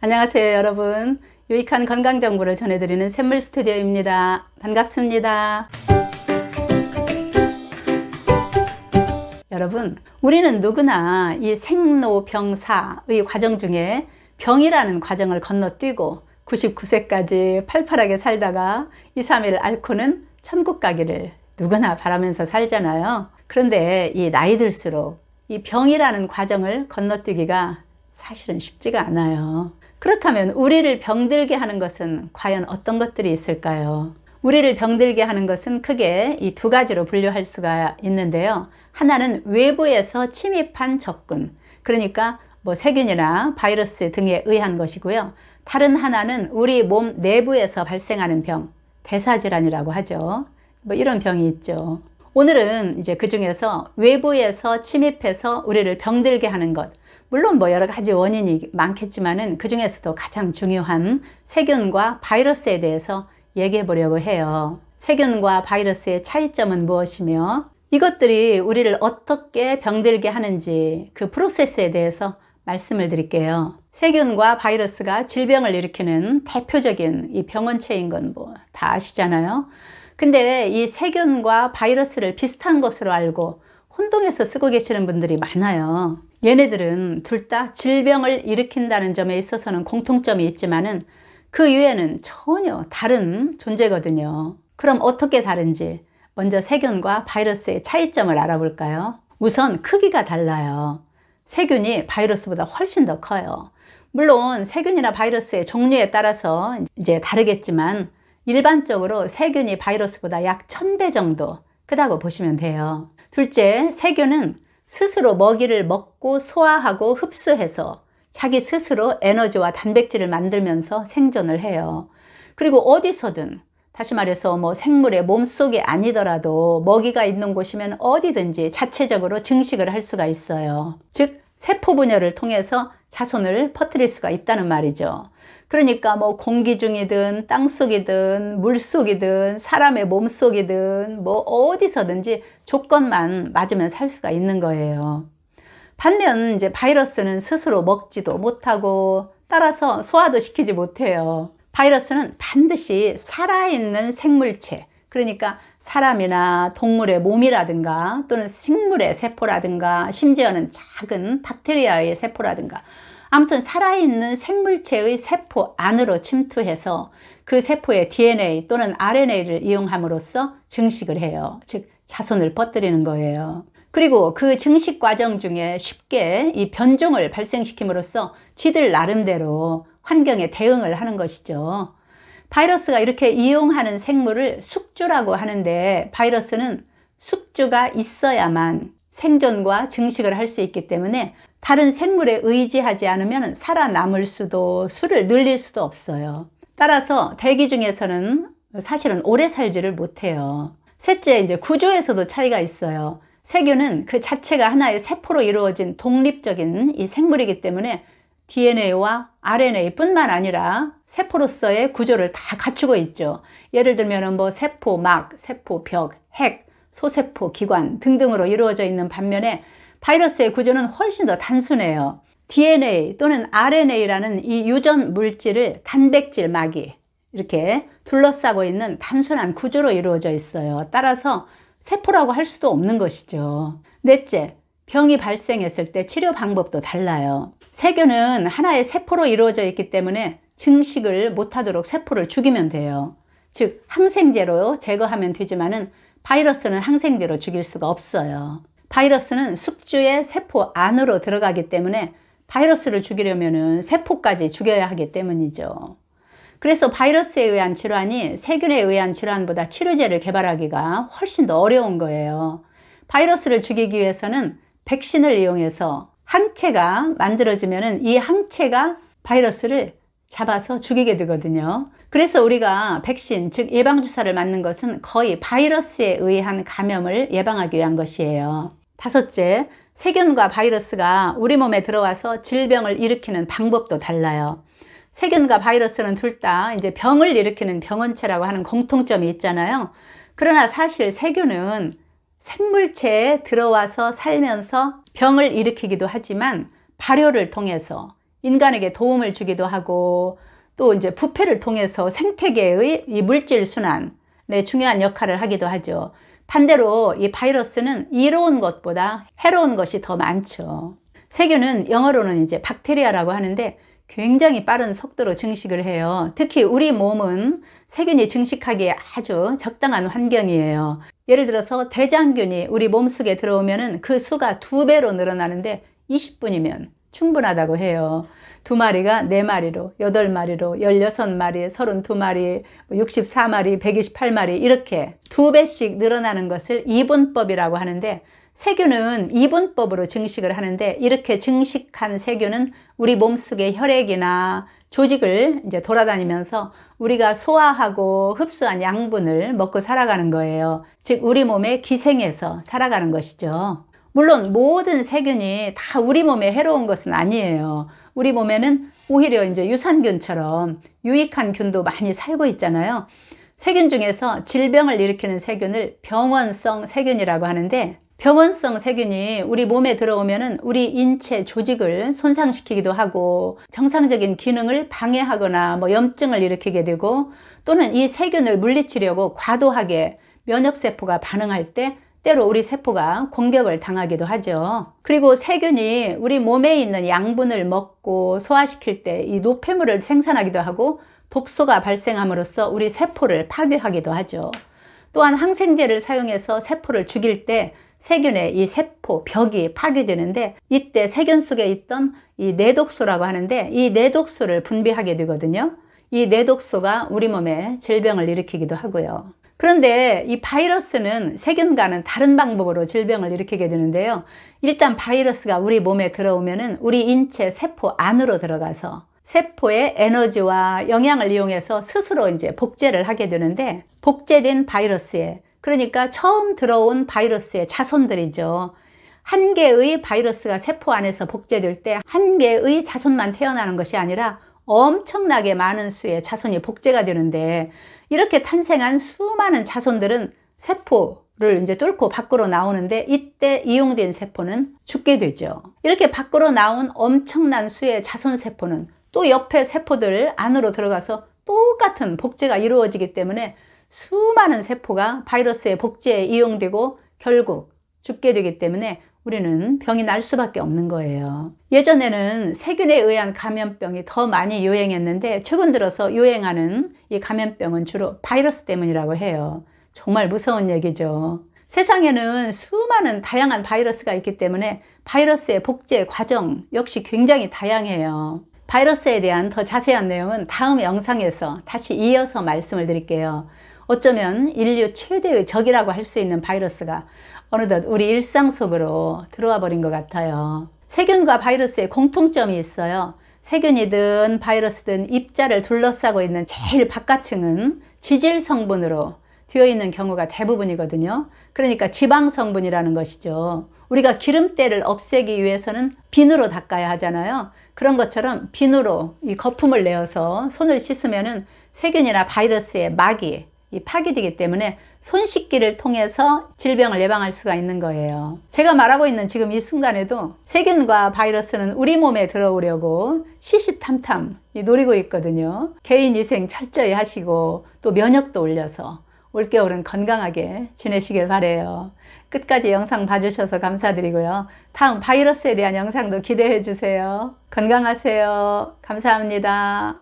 안녕하세요, 여러분. 유익한 건강 정보를 전해드리는 샘물 스튜디오입니다. 반갑습니다. 여러분, 우리는 누구나 이 생로병사의 과정 중에 병이라는 과정을 건너뛰고 99세까지 팔팔하게 살다가 2, 3일 앓고는 천국 가기를 누구나 바라면서 살잖아요. 그런데 이 나이 들수록 이 병이라는 과정을 건너뛰기가 사실은 쉽지가 않아요. 그렇다면 우리를 병들게 하는 것은 과연 어떤 것들이 있을까요? 우리를 병들게 하는 것은 크게 이 두 가지로 분류할 수가 있는데요. 하나는 외부에서 침입한 적군, 그러니까 세균이나 바이러스 등에 의한 것이고요. 다른 하나는 우리 몸 내부에서 발생하는 병, 대사질환이라고 하죠. 이런 병이 있죠. 오늘은 이제 그 중에서 외부에서 침입해서 우리를 병들게 하는 것, 물론 여러 가지 원인이 많겠지만은 그 중에서도 가장 중요한 세균과 바이러스에 대해서 얘기해 보려고 해요. 세균과 바이러스의 차이점은 무엇이며 이것들이 우리를 어떻게 병들게 하는지 그 프로세스에 대해서 말씀을 드릴게요. 세균과 바이러스가 질병을 일으키는 대표적인 이 병원체인 건 다 아시잖아요. 근데 이 세균과 바이러스를 비슷한 것으로 알고 혼동해서 쓰고 계시는 분들이 많아요. 얘네들은 둘 다 질병을 일으킨다는 점에 있어서는 공통점이 있지만은 그 이외에는 전혀 다른 존재거든요. 그럼 어떻게 다른지 먼저 세균과 바이러스의 차이점을 알아볼까요? 우선 크기가 달라요. 세균이 바이러스보다 훨씬 더 커요. 물론 세균이나 바이러스의 종류에 따라서 이제 다르겠지만 일반적으로 세균이 바이러스보다 약 1000배 정도 크다고 보시면 돼요. 둘째, 세균은 스스로 먹이를 먹고 소화하고 흡수해서 자기 스스로 에너지와 단백질을 만들면서 생존을 해요. 그리고 어디서든, 다시 말해서 생물의 몸속이 아니더라도 먹이가 있는 곳이면 어디든지 자체적으로 증식을 할 수가 있어요. 즉 세포 분열을 통해서 자손을 퍼뜨릴 수가 있다는 말이죠. 그러니까 공기 중이든 땅속이든 물속이든 사람의 몸속이든 어디서든지 조건만 맞으면 살 수가 있는 거예요. 반면 이제 바이러스는 스스로 먹지도 못하고 따라서 소화도 시키지 못해요. 바이러스는 반드시 살아있는 생물체, 그러니까 사람이나 동물의 몸이라든가 또는 식물의 세포라든가 심지어는 작은 박테리아의 세포라든가 아무튼 살아있는 생물체의 세포 안으로 침투해서 그 세포의 DNA 또는 RNA를 이용함으로써 증식을 해요. 즉 자손을 퍼뜨리는 거예요. 그리고 그 증식 과정 중에 쉽게 이 변종을 발생시킴으로써 지들 나름대로 환경에 대응을 하는 것이죠. 바이러스가 이렇게 이용하는 생물을 숙주라고 하는데 바이러스는 숙주가 있어야만 생존과 증식을 할 수 있기 때문에 다른 생물에 의지하지 않으면 살아남을 수도 수를 늘릴 수도 없어요. 따라서 대기 중에서는 사실은 오래 살지를 못해요. 셋째, 이제 구조에서도 차이가 있어요. 세균은 그 자체가 하나의 세포로 이루어진 독립적인 이 생물이기 때문에 DNA와 RNA 뿐만 아니라 세포로서의 구조를 다 갖추고 있죠. 예를 들면 세포막, 세포벽, 핵, 소세포 기관 등등으로 이루어져 있는 반면에 바이러스의 구조는 훨씬 더 단순해요. DNA 또는 RNA라는 이 유전 물질을 단백질 막이 이렇게 둘러싸고 있는 단순한 구조로 이루어져 있어요. 따라서 세포라고 할 수도 없는 것이죠. 넷째, 병이 발생했을 때 치료 방법도 달라요. 세균은 하나의 세포로 이루어져 있기 때문에 증식을 못하도록 세포를 죽이면 돼요. 즉 항생제로 제거하면 되지만은 바이러스는 항생제로 죽일 수가 없어요. 바이러스는 숙주의 세포 안으로 들어가기 때문에 바이러스를 죽이려면은 세포까지 죽여야 하기 때문이죠. 그래서 바이러스에 의한 질환이 세균에 의한 질환보다 치료제를 개발하기가 훨씬 더 어려운 거예요. 바이러스를 죽이기 위해서는 백신을 이용해서 항체가 만들어지면은 이 항체가 바이러스를 잡아서 죽이게 되거든요. 그래서 우리가 백신, 즉 예방주사를 맞는 것은 거의 바이러스에 의한 감염을 예방하기 위한 것이에요. 다섯째, 세균과 바이러스가 우리 몸에 들어와서 질병을 일으키는 방법도 달라요. 세균과 바이러스는 둘 다 이제 병을 일으키는 병원체라고 하는 공통점이 있잖아요. 그러나 사실 세균은 생물체에 들어와서 살면서 병을 일으키기도 하지만 발효를 통해서 인간에게 도움을 주기도 하고 또 이제 부패를 통해서 생태계의 이 물질 순환에 중요한 역할을 하기도 하죠. 반대로 이 바이러스는 이로운 것보다 해로운 것이 더 많죠. 세균은 영어로는 이제 박테리아라고 하는데 굉장히 빠른 속도로 증식을 해요. 특히 우리 몸은 세균이 증식하기에 아주 적당한 환경이에요. 예를 들어서 대장균이 우리 몸속에 들어오면은 그 수가 2배로 늘어나는데 20분이면 충분하다고 해요. 2마리가 4마리로, 8마리로, 16마리, 32마리, 64마리, 128마리 이렇게 2배씩 늘어나는 것을 이분법이라고 하는데 세균은 이분법으로 증식을 하는데 이렇게 증식한 세균은 우리 몸속의 혈액이나 조직을 이제 돌아다니면서 우리가 소화하고 흡수한 양분을 먹고 살아가는 거예요. 즉 우리 몸에 기생해서 살아가는 것이죠. 물론 모든 세균이 다 우리 몸에 해로운 것은 아니에요. 우리 몸에는 오히려 이제 유산균처럼 유익한 균도 많이 살고 있잖아요. 세균 중에서 질병을 일으키는 세균을 병원성 세균이라고 하는데 병원성 세균이 우리 몸에 들어오면은 우리 인체 조직을 손상시키기도 하고 정상적인 기능을 방해하거나 뭐 염증을 일으키게 되고 또는 이 세균을 물리치려고 과도하게 면역세포가 반응할 때 때로 우리 세포가 공격을 당하기도 하죠. 그리고 세균이 우리 몸에 있는 양분을 먹고 소화시킬 때 이 노폐물을 생산하기도 하고 독소가 발생함으로써 우리 세포를 파괴하기도 하죠. 또한 항생제를 사용해서 세포를 죽일 때 세균의 이 세포 벽이 파괴되는데 이때 세균 속에 있던 이 내독소라고 하는데 이 내독소를 분비하게 되거든요. 이 내독소가 우리 몸에 질병을 일으키기도 하고요. 그런데 이 바이러스는 세균과는 다른 방법으로 질병을 일으키게 되는데요. 일단 바이러스가 우리 몸에 들어오면은 우리 인체 세포 안으로 들어가서 세포의 에너지와 영양을 이용해서 스스로 이제 복제를 하게 되는데 복제된 바이러스에 그러니까 처음 들어온 바이러스의 자손들이죠. 한 개의 바이러스가 세포 안에서 복제될 때 한 개의 자손만 태어나는 것이 아니라 엄청나게 많은 수의 자손이 복제가 되는데 이렇게 탄생한 수많은 자손들은 세포를 이제 뚫고 밖으로 나오는데 이때 이용된 세포는 죽게 되죠. 이렇게 밖으로 나온 엄청난 수의 자손 세포는 또 옆에 세포들 안으로 들어가서 똑같은 복제가 이루어지기 때문에 수많은 세포가 바이러스의 복제에 이용되고 결국 죽게 되기 때문에 우리는 병이 날 수밖에 없는 거예요. 예전에는 세균에 의한 감염병이 더 많이 유행했는데 최근 들어서 유행하는 이 감염병은 주로 바이러스 때문이라고 해요. 정말 무서운 얘기죠. 세상에는 수많은 다양한 바이러스가 있기 때문에 바이러스의 복제 과정 역시 굉장히 다양해요. 바이러스에 대한 더 자세한 내용은 다음 영상에서 다시 이어서 말씀을 드릴게요. 어쩌면 인류 최대의 적이라고 할 수 있는 바이러스가 어느덧 우리 일상 속으로 들어와 버린 것 같아요. 세균과 바이러스의 공통점이 있어요. 세균이든 바이러스든 입자를 둘러싸고 있는 제일 바깥층은 지질 성분으로 되어 있는 경우가 대부분이거든요. 그러니까 지방 성분이라는 것이죠. 우리가 기름때를 없애기 위해서는 비누로 닦아야 하잖아요. 그런 것처럼 비누로 이 거품을 내어서 손을 씻으면은 세균이나 바이러스의 막이 파괴되기 때문에 손 씻기를 통해서 질병을 예방할 수가 있는 거예요. 제가 말하고 있는 지금 이 순간에도 세균과 바이러스는 우리 몸에 들어오려고 시시탐탐 노리고 있거든요. 개인위생 철저히 하시고 또 면역도 올려서 올겨울은 건강하게 지내시길 바래요. 끝까지 영상 봐주셔서 감사드리고요. 다음 바이러스에 대한 영상도 기대해 주세요. 건강하세요. 감사합니다.